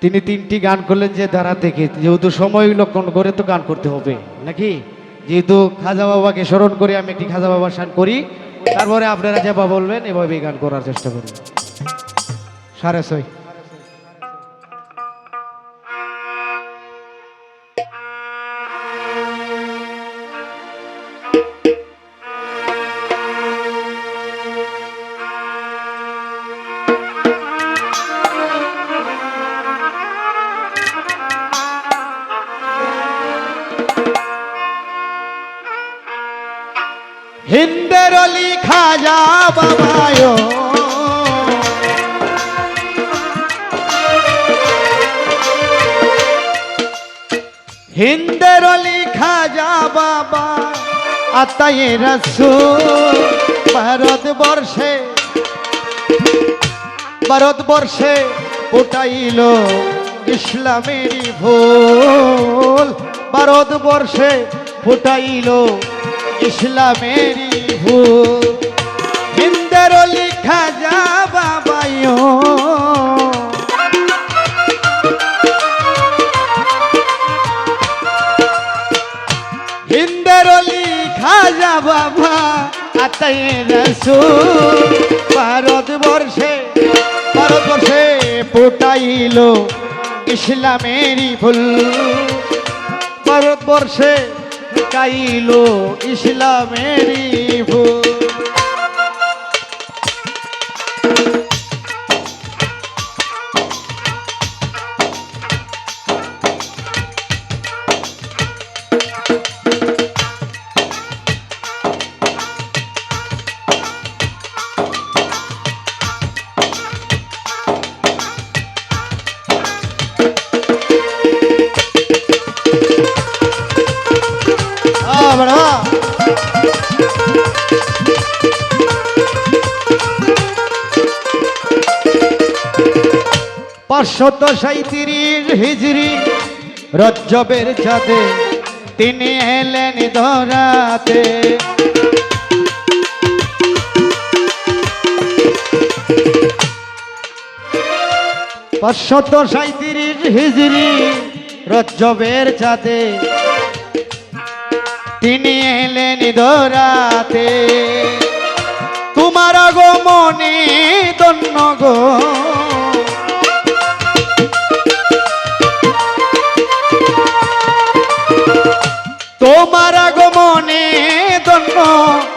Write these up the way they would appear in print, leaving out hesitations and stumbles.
তিনি তিনটি গান করলেন যে ধারা থেকে, যেহেতু সময় লক্ষণ করে তো গান করতে হবে নাকি, যেহেতু খাজা বাবাকে স্মরণ করে আমি একটি খাজা বাবার শান করি, তারপরে আপনারা যেবা বলবেন এভাবে গান করার চেষ্টা করি। 6:30। হিন্দের অলি খাজা বাবায়, হিন্দের অলি খাজা বাবা আতায়ে রাসূল, ভারতবর্ষে উঠাইল ইসলামেরই ফুল, ভারতবর্ষে ফুটাইল ইসলামেরই ফুল। হিন্দের অলি খাজা বাবায়, হিন্দের অলি খাজা বাবা আতায়ে রাসূল, ভারতবর্ষে ফুটাইল ইসলামেরই ফুল, ভারতবর্ষে ফুটাইল ইসলামেরই ফুল। बड़ा 537 হিজরি রজবের চাঁদে তিনি এলেন ধরাতে, 537 হিজরি রজবের চাঁদে তিনি এলেন ধরাতে। তোমার আগমনে ধন্য গো, তোমার আগমনে ধন্য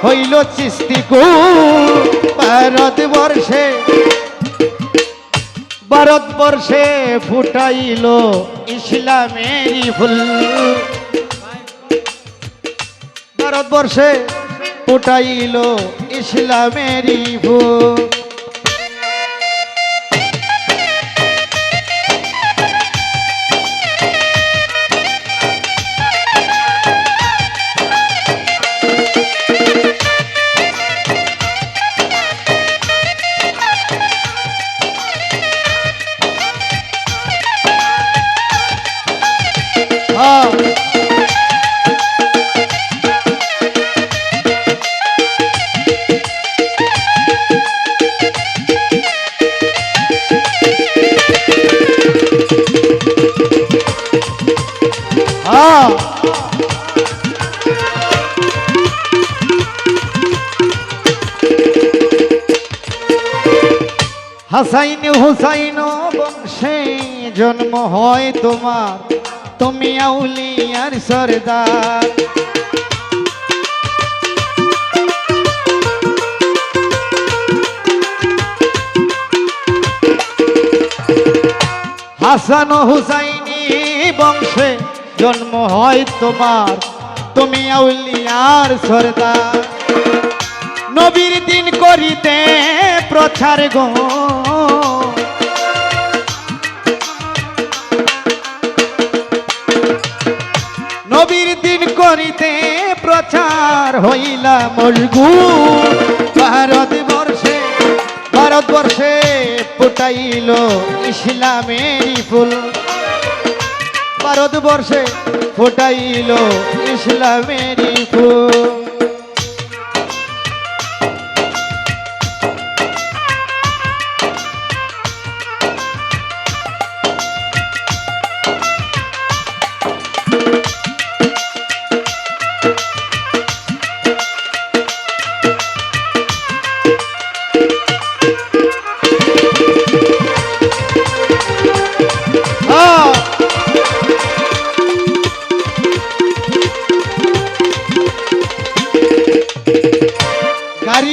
হইল চিস্তিকুল, ভারতবর্ষে ফুটাইল ইসলামেরই ফুল, ভারতবর্ষে ফুটাইল ইসলামেরই ফুল। হাসাইন হুসাইন বংশে জন্ম হয় তোমার, তুমি আউলিয়ার সরদার। হাসান হুসাইনি বংশে জন্ম হয় তোমার, তুমি আউলিয়ার সরদার। নবীর দিন করিতে প্রচার গো, হইলা মশগুল ভারতবর্ষে ফুটাইল ইসলামেরই ফুল ভারতবর্ষে ফুটাইল ইসলামেরই ফুল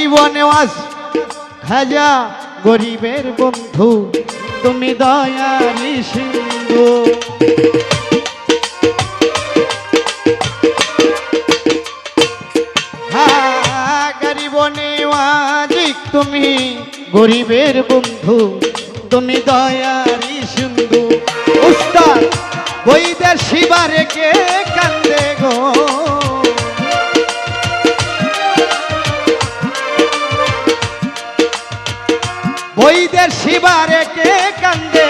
গরিব নেওয়াজ খাজা গরিবের বন্ধু তুমি দয়ারি সিন্ধু গরিব নেওয়াজ তুমি গরিবের বন্ধু তুমি দয়ারি সিন্ধু উস্তাদ বৈদের শিবারে কে কান্দে গো বৈদের শিবারে কে কান্দে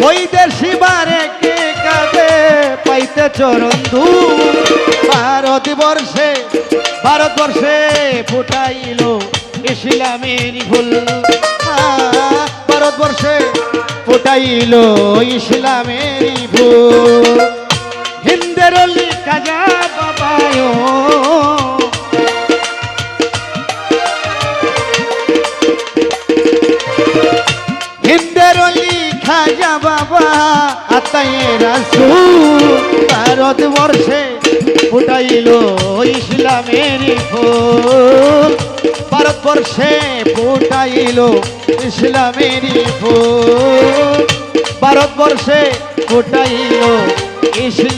বৈদের শিবারে কে কাঁদে পাইতে চরণ ধূল ভারতবর্ষে ফুটাইল ইসলামের ফুল ভারতবর্ষে ফুটাইল ইসলামের ফুল হিন্দের খাজা বাবায় খাজা বাবা আতায়ে রাসূল ভারতবর্ষে ফুটাইল ইসলামের ফুল ভারতবর্ষে ফুটাইল ইসলামের ফুল ভারতবর্ষে ফুটাইল ইসলাম